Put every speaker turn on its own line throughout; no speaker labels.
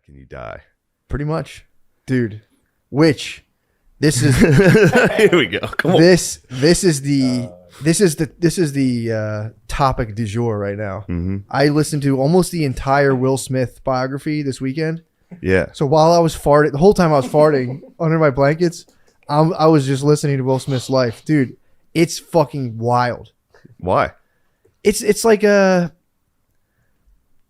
and you die.
Pretty much, dude. Which this is
here we go. Come on.
This is the topic du jour right now.
Mm-hmm.
I listened to almost the entire Will Smith biography this weekend.
Yeah.
So while I was farting, the whole time I was farting under my blankets, I was just listening to Will Smith's life, dude. It's fucking wild.
Why?
It's like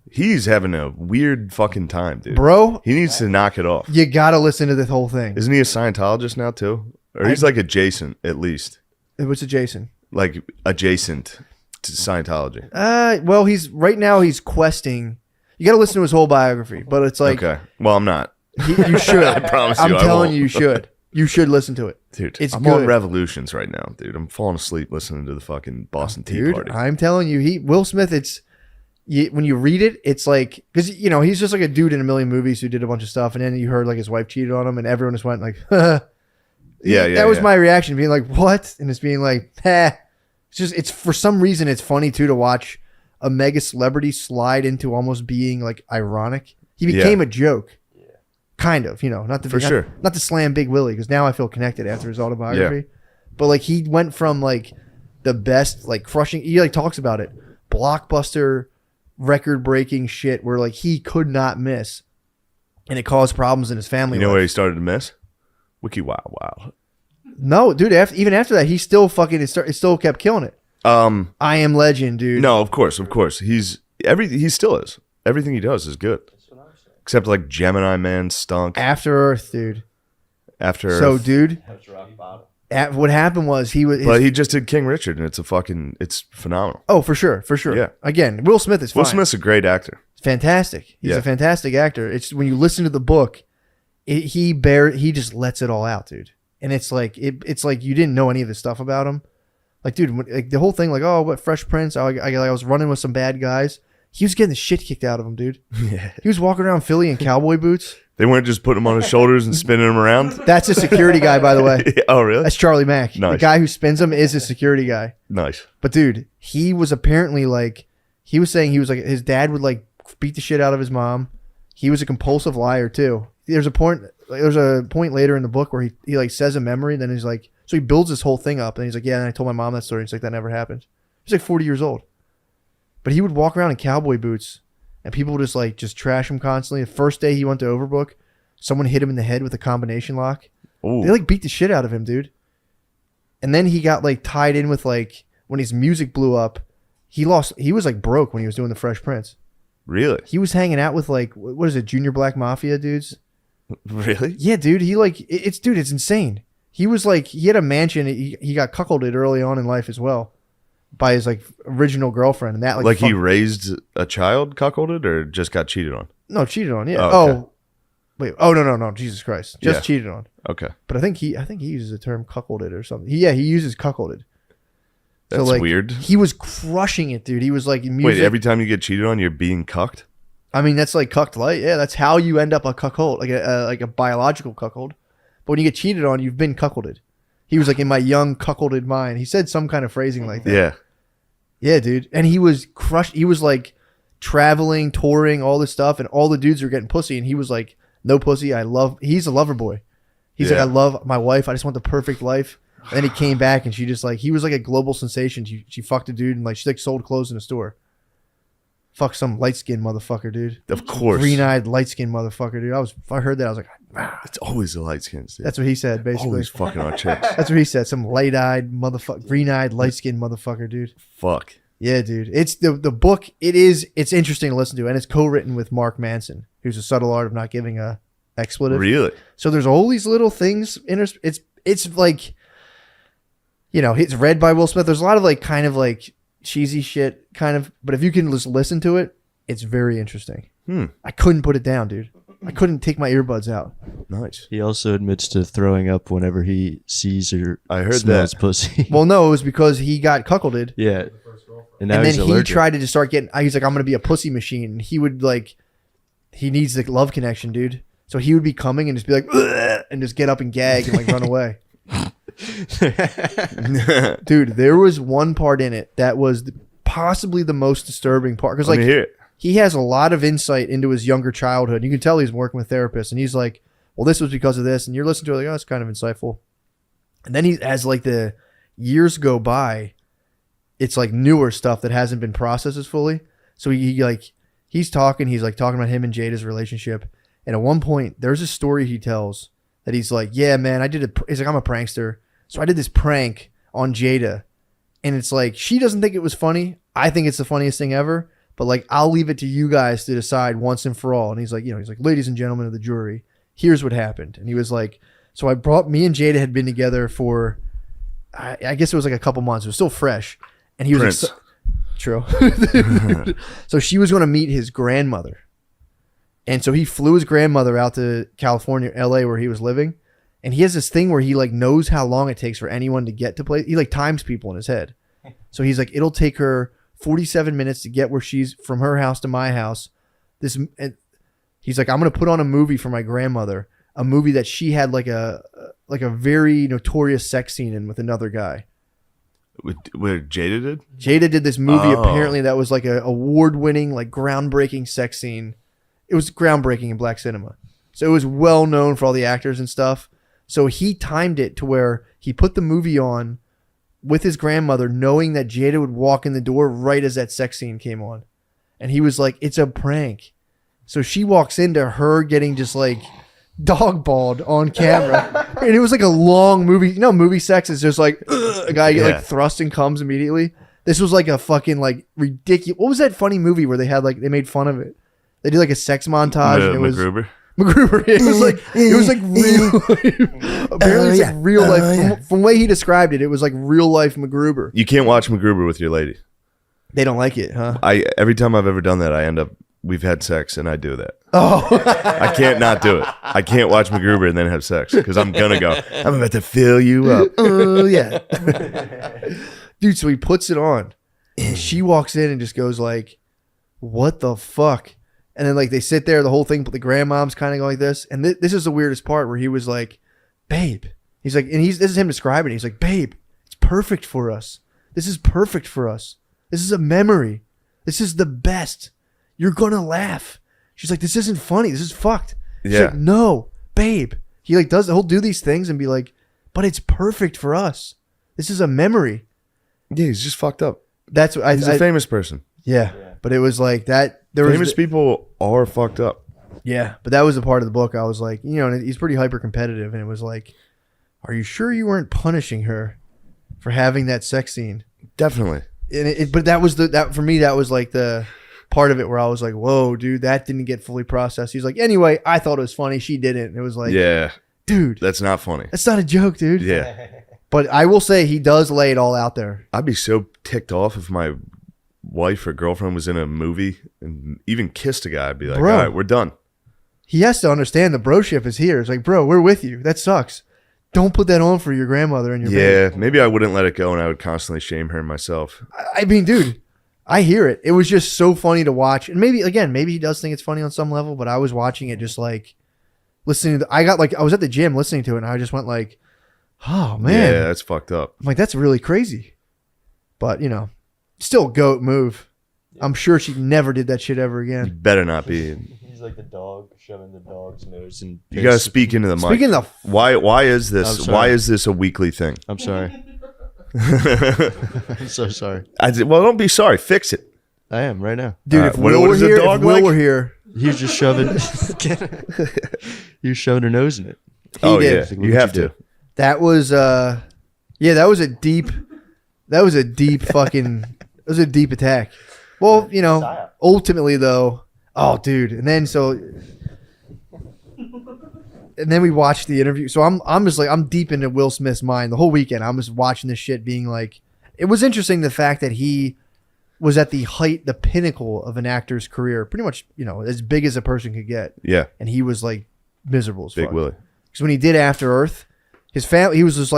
he's having a weird fucking time, dude.
Bro,
he needs to knock it off.
You gotta listen to this whole thing.
Isn't he a Scientologist now too? Or he's like adjacent, at least.
What's adjacent?
Like adjacent to Scientology.
Well, he's questing. You got to listen to his whole biography, but it's like,
okay. Well, I'm not.
You should.
I promise you.
I'm telling you, you should. You should listen to it,
dude.
It's
I'm
good.
on Revolutions right now, dude. I'm falling asleep listening to the fucking Boston Tea Party.
I'm telling you, Will Smith. When you read it, it's like, because he's just like a dude in a million movies who did a bunch of stuff, and then you heard like his wife cheated on him, and everyone just went like,
yeah.
That was my reaction, being like, what? And it's being like, it's for some reason it's funny too to watch a mega celebrity slide into almost being like ironic. He became a joke, kind of, not to slam Big Willie, because now I feel connected after his autobiography. But like he went from like the best, like crushing. He like talks about it, blockbuster, record breaking shit where like he could not miss, and it caused problems in his family.
You know where he started to miss? Wiki Wow.
No, dude. Even after that, he still fucking it still kept killing it. I Am Legend, dude.
No, of course. He still is. Everything he does is good. Except like Gemini Man stunk.
After Earth, dude.
So,
dude, what happened was
but he just did King Richard, and it's phenomenal.
Oh, for sure. Yeah. Again, Will Smith is fine.
Will Smith's a great actor.
Fantastic. He's a fantastic actor. It's when you listen to the book, he just lets it all out, dude. And it's like it's like you didn't know any of this stuff about him. Like, dude, like the whole thing, like, oh, what Fresh Prince? I was running with some bad guys. He was getting the shit kicked out of him, dude.
Yeah.
He was walking around Philly in cowboy boots.
They weren't just putting him on his shoulders and spinning him around.
That's a security guy, by the way.
Oh, really?
That's Charlie Mack.
Nice.
The guy who spins him is a security guy.
Nice.
But dude, he was apparently like, he was saying he was like, his dad would like beat the shit out of his mom. He was a compulsive liar too. There's a point later in the book where he like says a memory, then he's like, so he builds this whole thing up, and he's like, yeah, and I told my mom that story. He's like, that never happened. He's like 40 years old, but he would walk around in cowboy boots, and people would just trash him constantly. The first day he went to Overbook, someone hit him in the head with a combination lock.
Ooh.
They like beat the shit out of him, dude. And then he got like tied in with like when his music blew up, he was like broke when he was doing the Fresh Prince.
Really?
He was hanging out with like, what is it, Junior Black Mafia dudes?
Really?
Yeah, dude. He like, it's insane. He was like, he had a mansion. He got cuckolded early on in life as well by his like original girlfriend, and that like
he raised a child cuckolded or just got cheated on?
No, cheated on. Yeah.
Oh, okay.
Wait. Oh no. Jesus Christ. Just cheated on.
Okay.
But I think he uses the term cuckolded or something. He uses cuckolded.
That's
so, like,
weird.
He was crushing it, dude. He was like music.
Wait, every time you get cheated on, you're being cucked?
I mean, that's like cucked light. Yeah, that's how you end up a cuckold, like a biological cuckold. But when you get cheated on, you've been cuckolded. He was like, in my young cuckolded mind. He said some kind of phrasing like that.
Yeah.
Yeah, dude. And he was crushed. He was like traveling, touring, all this stuff, and all the dudes were getting pussy, and he was like, no pussy. He's a lover boy. He's like, I love my wife. I just want the perfect life. And then he came back, and she just like, he was like a global sensation. She fucked a dude, and like she like sold clothes in a store. Fuck some light-skinned motherfucker, dude.
Of course.
Green-eyed, light-skinned motherfucker, dude. I heard that. I was like,
ah. It's always the light-skins, dude.
That's what he said, basically.
Always fucking on chicks.
That's what he said. Some light-eyed motherfucker, green-eyed, light-skinned motherfucker, dude.
Fuck.
Yeah, dude. It's the book. It's interesting to listen to, and it's co-written with Mark Manson, who's a subtle art of not giving a expletive.
Really?
So there's all these little things. It's like, it's read by Will Smith. There's a lot of like kind of like cheesy shit, kind of. But if you can just listen to it, it's very interesting. I couldn't put it down, dude. I couldn't take my earbuds out.
Nice.
He also admits to throwing up whenever he sees or
smells
that pussy.
Well, no, it was because he got cuckolded.
Yeah.
And then he tried to just start getting. He's like, I'm gonna be a pussy machine. And he would like, he needs the love connection, dude. So he would be coming and just be like, ugh, and just get up and gag and like run away. Dude, there was one part in it that was possibly the most disturbing part. Because like,
hear it.
he has a lot of insight into his younger childhood. You can tell he's working with therapists, and he's like, well, this was because of this. And you're listening to it like, oh, it's kind of insightful. And then as like the years go by, it's like newer stuff that hasn't been processed as fully. So he's talking about him and Jada's relationship. And at one point, there's a story he tells that he's like, yeah, man, he's like, I'm a prankster. So I did this prank on Jada. And it's like, she doesn't think it was funny. I think it's the funniest thing ever. But like, I'll leave it to you guys to decide once and for all. And he's like, ladies and gentlemen of the jury, here's what happened. And he was like, so me and Jada had been together for, I guess it was like a couple months. It was still fresh. And he was
Prince.
like, true. So she was going to meet his grandmother. And so he flew his grandmother out to California, LA, where he was living. And he has this thing where he like knows how long it takes for anyone to get to place. He like times people in his head. So he's like, it'll take her 47 minutes to get where she's from her house to my house. He's like, I'm going to put on a movie for my grandmother, a movie that she had like a very notorious sex scene in with another guy.
Where Jada did?
Jada did this movie apparently that was like a award-winning, like groundbreaking sex scene. It was groundbreaking in black cinema. So it was well known for all the actors and stuff. So he timed it to where he put the movie on with his grandmother, knowing that Jada would walk in the door right as that sex scene came on. And he was like, it's a prank. So she walks into her getting just like dogballed on camera. And it was like a long movie. You know, movie sex is just like a guy get like thrust and comes immediately. This was like a fucking like ridiculous. What was that funny movie where they made fun of it? They did like a sex montage. And it was MacGruber. It was like real. Apparently, it's like real life. From the way he described it, it was like real life MacGruber.
You can't watch MacGruber with your lady.
They don't like it, huh?
Every time I've ever done that, we've had sex and I do that.
Oh,
I can't not do it. I can't watch MacGruber and then have sex because I'm gonna go. I'm about to fill you up.
Oh yeah, dude. So he puts it on, and she walks in and just goes like, "What the fuck?" And then like they sit there, the whole thing, but the grandmom's kind of going like this. And this is the weirdest part where he was like, babe. He's like, and this is him describing it. He's like, babe, it's perfect for us. This is perfect for us. This is a memory. This is the best. You're going to laugh. She's like, this isn't funny. This is fucked. She's like, no, babe. He like he'll do these things and be like, but it's perfect for us. This is a memory.
Yeah, he's just fucked up.
That's what
he's a famous person.
Yeah. But it was like that.
Famous people are fucked up.
Yeah, but that was the part of the book I was like, and he's pretty hyper competitive, and it was like, are you sure you weren't punishing her for having that sex scene?
Definitely.
And but that was that for me. That was like the part of it where I was like, whoa, dude, that didn't get fully processed. He's like, anyway, I thought it was funny. She didn't. And it was like,
yeah,
dude,
that's not funny.
That's not a joke, dude.
Yeah.
But I will say he does lay it all out there.
I'd be so ticked off if my wife or girlfriend was in a movie and even kissed a guy. I'd be like,
bro,
all right, we're done.
He has to understand the broship is here. It's like, bro, we're with you. That sucks. Don't put that on for your grandmother and your baby.
Maybe I wouldn't let it go and I would constantly shame her myself.
I mean, dude, I hear it. It was just so funny to watch. And maybe he does think it's funny on some level, but I was watching it just like listening to I was at the gym listening to it and I just went like, oh man.
Yeah, that's fucked up.
I'm like, that's really crazy. But, still goat move. I'm sure she never did that shit ever
You
again.
better not be.
He's like the dog shoving the dog's nose and
You gotta speak into the mic.
Speaking of
why is
I'm
this?
sorry.
Why is this a weekly thing?
I'm sorry. I'm so sorry.
Well, don't be sorry. Fix it.
I am right now.
dude, if Will were here,
He was just shoving. He was shoving her nose in it.
Oh
did.
yeah,
Like, what
you
would
have
you
to.
do?
that was that was a deep fucking it was a deep attack. Well, ultimately though, oh dude, and then we watched the interview. So I'm just like, I'm deep into Will Smith's mind the whole weekend. I'm just watching this shit being like, it was interesting the fact that he was at the height, the pinnacle of an actor's career, pretty much, as big as a person could get.
Yeah,
And he was like miserable as
Big
fuck.
Willie.
Because when he did After Earth, his family, he was just like,